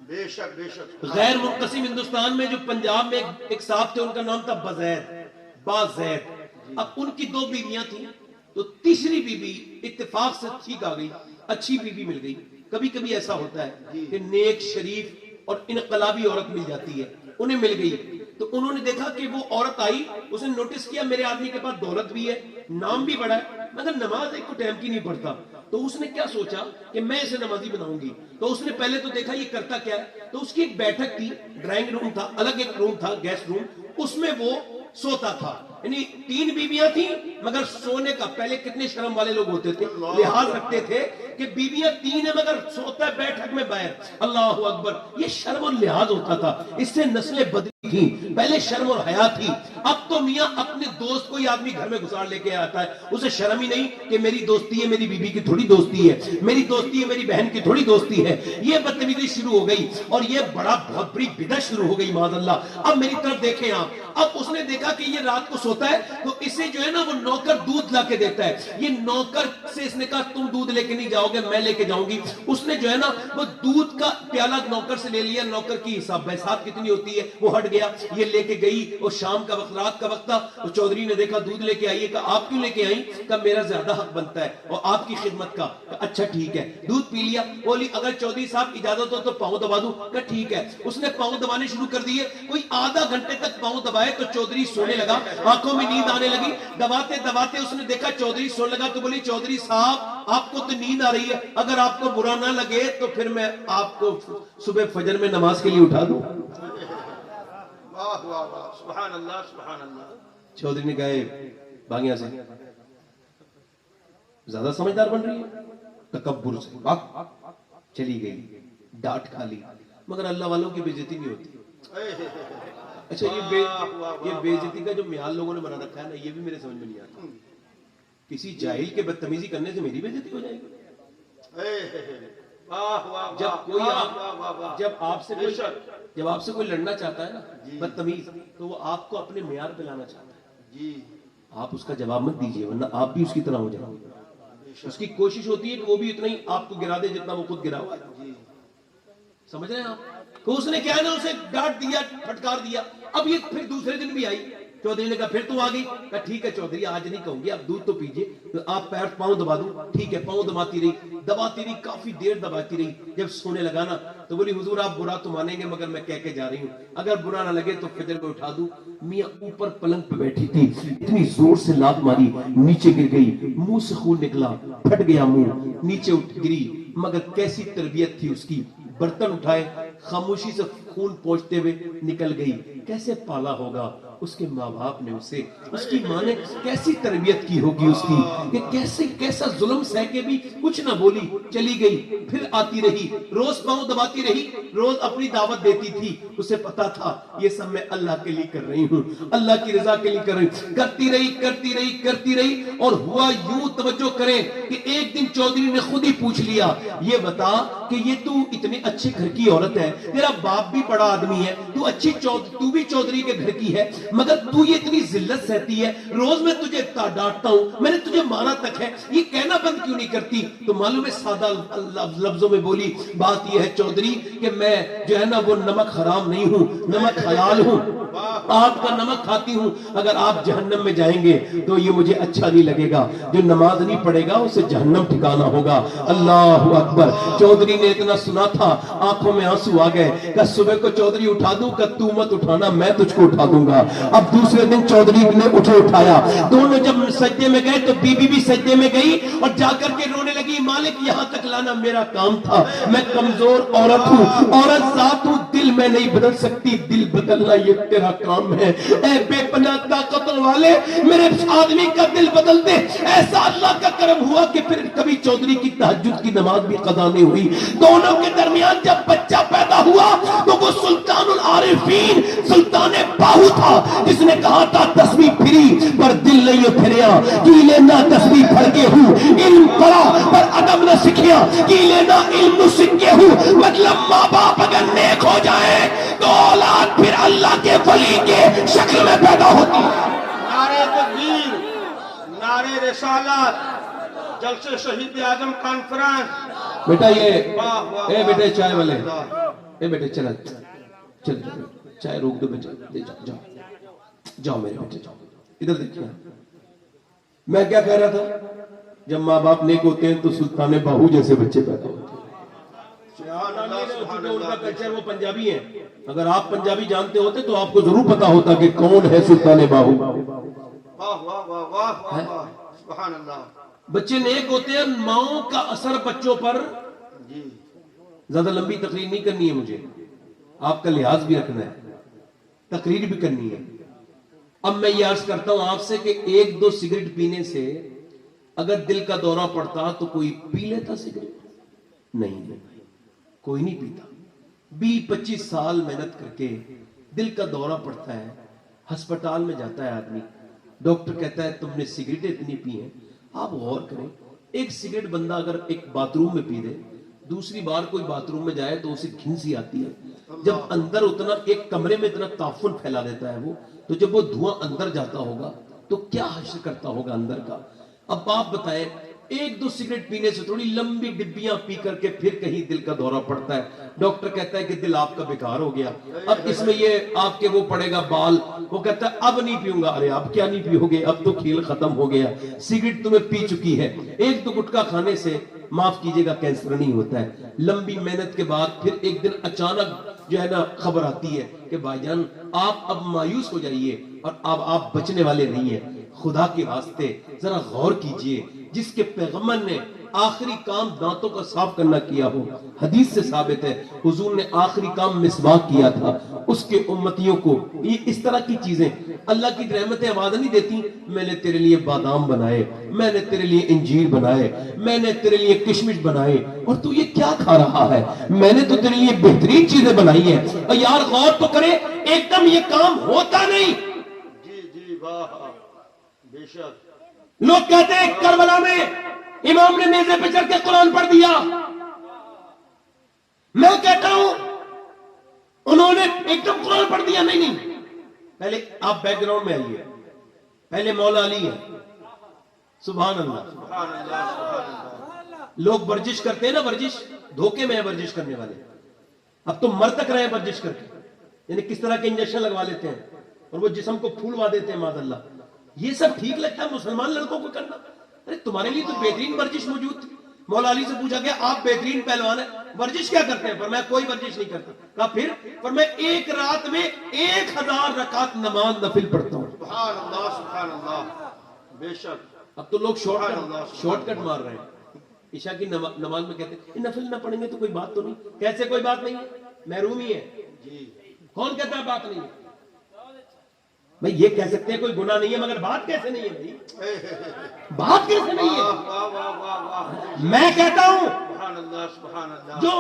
بے شک بے شک. غیر منقسم ہندوستان میں جو پنجاب میں ایک صاحب تھے، ان کا نام تھا بازید. اب ان کی 2 بیویاں تھیں، تو تیسری بیوی اتفاق سے ٹھیک آ گئی، اچھی بیوی مل گئی. کبھی کبھی ایسا ہوتا ہے کہ نیک شریف اور انقلابی عورت مل جاتی ہے، انہیں مل گئی. تو انہوں نے دیکھا کہ وہ عورت آئی، اس نے نوٹس کیا میرے آدمی کے پاس دولت بھی ہے، نام بھی بڑا ہے، مگر نماز ایک کو ٹائم کی نہیں پڑھتا. تو اس نے کیا سوچا کہ میں اسے نمازی بناؤں گی. تو اس نے پہلے تو دیکھا یہ کرتا کیا ہے. تو اس کی ایک بیٹھک تھی، ڈرائنگ روم تھا، الگ ایک روم تھا گیسٹ روم، اس میں وہ سوتا تھا. یعنی 3 بیویاں تھیں، مگر سونے کا، پہلے کتنے شرم والے لوگ ہوتے تھے، لحاظ رکھتے تھے کہ بیویاں 3 ہیں مگر سوتا ہے بیٹھک میں باہر. اللہ اکبر، یہ شرم اور لحاظ ہوتا تھا. اس سے نسلیں بدلی تھی. پہلے شرم اور حیا تھی، اب تو میاں اپنے دوست کو ہی آدمی گھر میں گھسار لے کے آتا ہے. اسے شرم ہی نہیں کہ میری دوستی ہے، میری بیوی کی تھوڑی دوستی ہے، میری دوستی ہے میری بہن کی تھوڑی دوستی ہے. یہ بدتمیزی شروع ہو گئی اور یہ بہت بڑی بدعت شروع ہو گئی معاذ اللہ. اب میری طرف دیکھیں آپ. اب اس نے دیکھا کہ یہ رات کو سوتا ہے، تو اسے جو ہے نا وہ نوکر دودھ لا کے دیتا ہے. یہ نوکر سے اس نے کہا تم دودھ لے کے نہیں جاؤ گے، میں لے کے جاؤں گی. اس نے جو ہے نا وہ دودھ کا پیالہ نوکر سے لے لیا. نوکر کی حساب بحثات کتنی ہوتی ہے وہ ہٹ گیا. یہ لے کے گئی اور شام کا وقت، رات کا وقت تھا. اور چودھری نے دیکھا دودھ لے کے آئیے، کہا آپ کیوں لے کے آئیں؟ کہا میرا زیادہ حق بنتا ہے اور آپ کی خدمت کا. کہا اچھا ٹھیک ہے. دودھ پی لیا. بولی اگر چودھری صاحب اجازت ہو تو پاؤں دبا دوں. کہا ٹھیک ہے. اس نے پاؤں دبانے شروع کر دیے. کوئی آدھا گھنٹے تک پاؤں دبائے تو چودھری سونے لگا، آنکھوں میں نیند آنے لگی. دباتے دباتے اس نے دیکھا چودھری سونے لگا. تو بولی چودھری صاحب آپ کو تو نیند آ رہی ہے، اگر آپ کو برا نہ لگے تو پھر میں آپ کو صبح فجر میں نماز کے لیے اٹھا دوں. واہ واہ واہ، سبحان اللہ سبحان اللہ. چودھری نے کہا بانگیا سے زیادہ سمجھدار بن رہی ہے، تکبر سے چلی گئی، ڈانٹ کھا لی. مگر اللہ والوں کی بے عزتی نہیں ہوتی. اچھا یہ بے عزتی کا جو معیار لوگوں نے بنا رکھا ہے نا، یہ بھی میرے سمجھ میں نہیں آتا. کسی جاہل کے بدتمیزی کرنے سے میری بے عزتی ہو جائے گی. جب آپ سے کوئی لڑنا چاہتا ہے نا بدتمیز، تو وہ آپ کو اپنے معیار پہ لانا چاہتا ہے. آپ اس کا جواب مت دیجیے، ورنہ آپ بھی اس کی طرح ہو جائیں گے. اس کی کوشش ہوتی ہے کہ وہ بھی اتنا ہی آپ کو گرا دے جتنا وہ خود گرا ہوا ہے. سمجھ رہے ہیں آپ؟ تو اس نے کیا ہے نا اسے ڈانٹ دیا، پھٹکار دیا. اب یہ پھر دوسرے دن بھی آئی. چودھری نے کہا پھر تو آ گئی. کہا ٹھیک ہے چودھری آج نہیں کہوں گی، آپ دودھ تو پیجئے. تو آپ پیر پاؤں دبا دوں. ٹھیک ہے. پاؤں دباتی رہی، کافی دیر دباتی رہی. جب سونے لگا نا تو بولی حضور آپ برا تو مانیں گے مگر میں کہہ کے جا رہی ہوں، اگر برا نہ لگے تو فجر کو اٹھا دوں. میاں اوپر پلنگ پہ بیٹھی تھی، اتنی زور سے لات ماری نیچے گر گئی. منہ سے خون نکلا، پھٹ گیا منہ، نیچے اٹھ گری. مگر کیسی تربیت تھی اس کی، برتن اٹھائے، خاموشی سے خون پہنچتے ہوئے نکل گئی. کیسے پالا ہوگا اس کے ماں باپ نے اسے، اس کی ماں نے کیسی تربیت کی ہوگی اس کی، کہ کیسا ظلم سہ کے بھی کچھ نہ بولی، چلی گئی. پھر آتی رہی، روز پاؤں دباتی رہی، روز اپنی دعوت دیتی تھی. اسے پتا تھا یہ سب میں اللہ کے لیے کر رہی ہوں، اللہ کی رضا کے لیے کر رہی ہوں. کرتی رہی اور ہوا یوں، توجہ کریں کہ ایک دن چودھری نے خود ہی پوچھ لیا یہ بتا کہ یہ تو اتنے اچھے گھر کی عورت ہے، تیرا باپ بھی بڑا آدمی ہے، تو بھی چودھری کے گھر کی ہے، مگر تو یہ اتنی ذلت سہتی ہے، روز میں تجھے ڈانٹتا ہوں، میں نے تجھے مارا تک ہے، یہ کہنا بند کیوں نہیں کرتی؟ تو معلوم ہے سادہ لفظوں میں بولی بات یہ ہے چودھری کہ میں جو ہے نا وہ نمک حرام نہیں ہوں، نمک حلال ہوں، آپ کا نمک کھاتی ہوں. اگر آپ جہنم میں جائیں گے تو یہ مجھے اچھا نہیں لگے گا، جو نماز نہیں پڑھے گا اسے جہنم ٹھکانا ہوگا. اللہ اکبر. چودھری نے اتنا سنا تھا، آنکھوں میں آنسو آ گئے. کہ صبح کو چودھری اٹھا دوں، کہ تو مت اٹھانا، میں تجھ کو اٹھا دوں گا. اب دوسرے دن چودھری نے اٹھایا. دونوں جب سجدے میں گئے تو بی بی بھی سجدے میں گئی اور جا کر کے رونے لگی، مالک یہاں تک لانا میرا کام تھا، میں کمزور عورت ہوں، عورت ذات ہوں، دل میں نہیں بدل سکتی، دل بدلنا یہ تیرا کام ہے. اے بے پناہ طاقتوں والے میرے آدمی کا دل بدل دے. ایسا اللہ کا کرم ہوا کہ پھر کبھی چودھری کی تہجد کی نماز بھی قضا نہیں ہوئی. دونوں کے درمیان جب بچہ پیدا ہوا تو وہ سلطان العارفین سلطان باہو تھا، جس نے کہا تھا تسبیح پھری پر دل نہیں پھریا، کی لینا تسبیح پھر کے ہوں، علم پڑھا پر ادب نہ سکھیا، کی لینا علم نہ سکھے ہوں. مطلب ماں باپ اگر نیک ہو جائے تو اولاد پھر اللہ کے ولی کے شکل میں پیدا ہوتی ہے. نعرہ تکبیر، نعرہ رسالت، جلسے شہید اعظم کانفرنس. بیٹا یہ بیٹے چائے والے اے بیٹے چل چل چائے روک دو بیٹے، جاؤ جاؤ میرے بیٹے جاؤ. ادھر دیکھیے میں کیا کہہ رہا تھا، جب ماں باپ نیک ہوتے ہیں تو سلطان باہو جیسے بچے پیدا ہوتے ہیں. ان کا کلچر وہ پنجابی ہے. اگر آپ پنجابی جانتے ہوتے تو آپ کو ضرور پتا ہوتا کہ کون ہے سلطان باہو. سبحان اللہ. بچے نیک ہوتے ہیں، ماؤں کا اثر بچوں پر. زیادہ لمبی تقریر نہیں کرنی ہے مجھے، آپ کا لحاظ بھی رکھنا ہے، تقریر بھی کرنی ہے. اب میں یہ عرض کرتا ہوں آپ سے کہ 1-2 سگریٹ پینے سے اگر دل کا دورہ پڑتا تو کوئی پی لیتا سگریٹ؟ نہیں، کوئی نہیں پیتا. 20-25 سال محنت کر کے دل کا دورہ پڑتا ہے، ہسپتال میں جاتا ہے آدمی، ڈاکٹر کہتا ہے تم نے سگریٹیں اتنی پی ہیں. آپ غور کریں، ایک سگریٹ بندہ اگر ایک باتھ روم میں پی دے، دوسری بار کوئی باتھ روم میں جائے تو اسے گھنسی آتی ہے. جب اندر اتنا ایک کمرے میں اتنا تعفن پھیلا دیتا ہے وہ، تو جب وہ دھواں اندر جاتا ہوگا تو کیا حشر کرتا ہوگا اندر کا. اب آپ بتائیں 1-2 سگریٹ پینے سے تھوڑی لمبی ڈبیاں پی کر کے پھر کہیں دل کا دورہ پڑتا ہے، ڈاکٹر کہتا ہے کہ دل آپ کا بیکار ہو گیا، اب اس میں یہ آپ کے وہ پڑے گا بال. وہ کہتا ہے اب نہیں پیوں گا. ارے اب کیا نہیں پیو گے، اب تو کھیل ختم ہو گیا، سگریٹ تمہیں پی چکی ہے. 1-2 گٹکا کھانے سے معاف کیجئے گا کینسر نہیں ہوتا ہے. لمبی محنت کے بعد پھر ایک دن اچانک جو ہے نا خبر آتی ہے کہ بھائی جان آپ اب مایوس ہو جائیے اور اب آپ بچنے والے نہیں ہیں. خدا کے واسطے ذرا غور کیجئے، جس کے پیغمبر نے آخری کام دانتوں کا صاف کرنا کیا ہو، حدیث سے ثابت ہے حضور نے آخری کام مسواک کیا تھا. اس کے امتیوں کو یہ اس طرح کی چیزیں، اللہ کی رحمتیں آواز نہیں دیتی میں نے تیرے لیے بادام بنائے، میں نے تیرے لیے انجیر بنائے، میں نے تیرے لیے کشمش بنائے اور تو یہ کیا کھا رہا ہے، میں نے تو تیرے لیے بہترین چیزیں بنائی ہیں. اور یار غور تو کرے، ایک دم یہ کام ہوتا نہیں. جی واہ بے شک. لوگ کہتے ہیں کربلا میں امام نے میزے پہ چڑھ کے قرآن پڑھ دیا. میں کہتا ہوں انہوں نے ایک دم قرآن پڑھ دیا. نہیں، پہلے آپ بیک گراؤنڈ میں آئیے. پہلے مولا علی ہے. سبحان اللہ. سبحان اللہ. سبحان اللہ. لوگ ورزش کرتے ہیں نا، ورزش دھوکے میں ہے ورزش کرنے والے. اب تو مر تک رہے ہیں ورزش کر کے، یعنی کس طرح کے انجیکشن لگوا لیتے ہیں اور وہ جسم کو پھولوا دیتے ہیں معاذ اللہ. یہ سب ٹھیک لگتا ہے مسلمان لڑکوں کو کرنا؟ ارے تمہارے لیے تو بہترین ورزش موجود تھی. مولا علی سے پوچھا گیا آپ بہترین پہلوان ہیں، ورزش کیا کرتے ہیں؟ فرمایا کوئی ورزش نہیں کرتا. کہا پھر؟ فرمایا ایک رات میں 1000 رکعت نماز نفل پڑھتا ہوں. سبحان اللہ. سبحان اللہ. بے شک. اب تو لوگ شارٹ کٹ مار رہے ہیں. عشاء کی نماز میں کہتے ہیں نفل نہ پڑھیں گے تو کوئی بات تو نہیں. کیسے کوئی بات نہیں ہے؟ محرومی ہے. جی کون کہتا ہے بات نہیں ہے؟ بھئی یہ کہہ سکتے ہیں کوئی گناہ نہیں ہے، مگر بات کیسے نہیں ہے بھائی؟ بات کیسے نہیں ہے؟ میں کہتا ہوں سبحان اللہ. سبحان اللہ. جو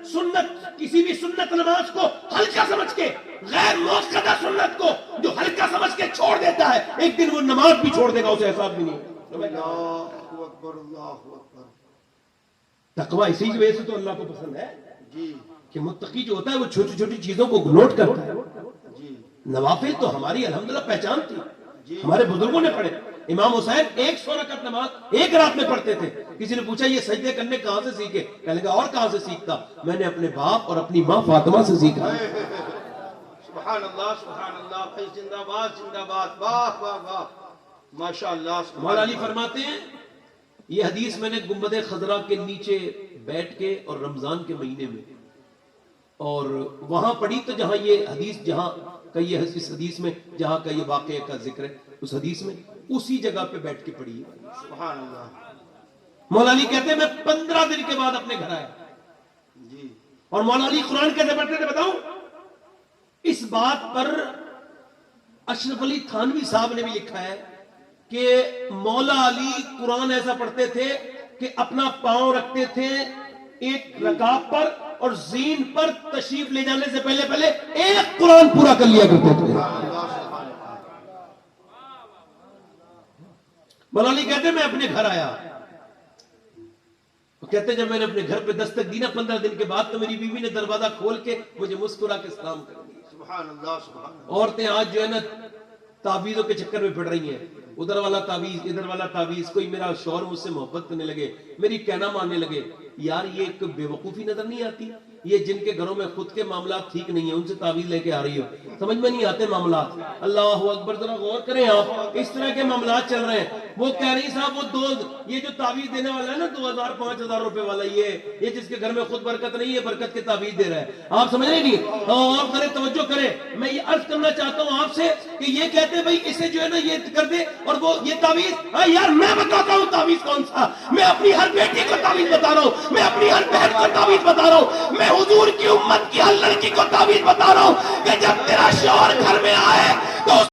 سنت کسی بھی سنت نماز کو ہلکا سمجھ کے، غیر موقدہ سنت کو جو ہلکا سمجھ کے چھوڑ دیتا ہے، ایک دن وہ نماز بھی چھوڑ دے گا، اسے احساس بھی نہیں ہے. اللہ اکبر. اللہ اکبر. تقویٰ اسی وجہ سے تو اللہ کو پسند ہے جی کہ متقی جو ہوتا ہے وہ چھوٹی چھوٹی چیزوں کو نوٹ کرتا ہے. جی نوافل تو ہماری الحمدللہ پہچان تھی، جی. ہمارے بزرگوں نے پڑھے. امام حسین 100 رکعت نماز ایک رات میں پڑھتے تھے. کسی نے پوچھا یہ سجدے کرنے کہاں سے سیکھے؟ کہنے لگا اور کہاں سے سیکھتا؟ میں نے اپنے باپ اور اپنی ماں فاطمہ سے سیکھا. سبحان اللہ. سبحان اللہ. زندہ باد. زندہ باد. واہ واہ واہ. ماشاء اللہ. مولا علی فرماتے ہیں یہ حدیث میں نے گنبد خضرا کے نیچے بیٹھ کے اور رمضان کے مہینے میں اور وہاں پڑھی تو جہاں یہ حدیث، جہاں کا یہ اس حدیث میں جہاں کا یہ واقعہ کا ذکر ہے، اس حدیث میں اسی جگہ پہ بیٹھ کے پڑھی. سبحان اللہ. مولا علی کہتے ہیں میں 15 دن کے بعد اپنے گھر آیا. جی اور مولا علی قرآن کیسے پڑھتے تھے بتاؤں؟ اس بات پر اشرف علی تھانوی صاحب نے بھی لکھا ہے کہ مولا علی قرآن ایسا پڑھتے تھے کہ اپنا پاؤں رکھتے تھے ایک رکاب پر اور زین پر تشریف لے جانے سے پہلے ایک قرآن پورا کر لیا کرتے تھے. مولا علی کہتے میں اپنے گھر آیا، کہتے جب میں نے اپنے گھر پہ دستک دی نا 15 دن کے بعد تو میری بیوی نے دروازہ کھول کے مجھے مسکرا کے سلام کر دیا. سبحان اللہ. سبحان اللہ. عورتیں آج جو ہے نا تعویذوں کے چکر میں پڑ رہی ہیں، ادھر والا تعویذ ادھر والا تعویذ. کوئی میرا شوہر مجھ سے محبت کرنے لگے، میری کہنا ماننے لگے. یار یہ ایک بے وقوفی نظر نہیں آتی؟ یہ جن کے گھروں میں خود کے معاملات ٹھیک نہیں ہیں ان سے تعویذ لے کے آ رہی ہو، سمجھ میں نہیں آتے معاملات. اللہ اکبر، ذرا غور کریں آپ، اس طرح کے معاملات چل رہے ہیں. وہ کہہ رہی صاحب وہ یہ جو تعویذ دینے والا ہے نا 2000 5000 روپے والا، یہ جس کے گھر میں خود برکت نہیں ہے، برکت کے تعویذ دے رہا ہے. آپ سمجھ رہے نہیں؟ آپ کریں، توجہ کریں. میں یہ عرض کرنا چاہتا ہوں آپ سے کہ یہ کہتے ہیں بھائی اسے جو ہے نا یہ کر دے اور وہ یہ تعویذ. یار میں بتاتا ہوں تعویذ کون سا. میں اپنی ہر بیٹی کو تعویذ بتا رہا ہوں، میں اپنی ہر بہن کو تعویذ بتا رہا ہوں، میں حضور کی امت کی ہر لڑکی کو تعویذ بتا رہا ہوں کہ جب تیرا شوہر گھر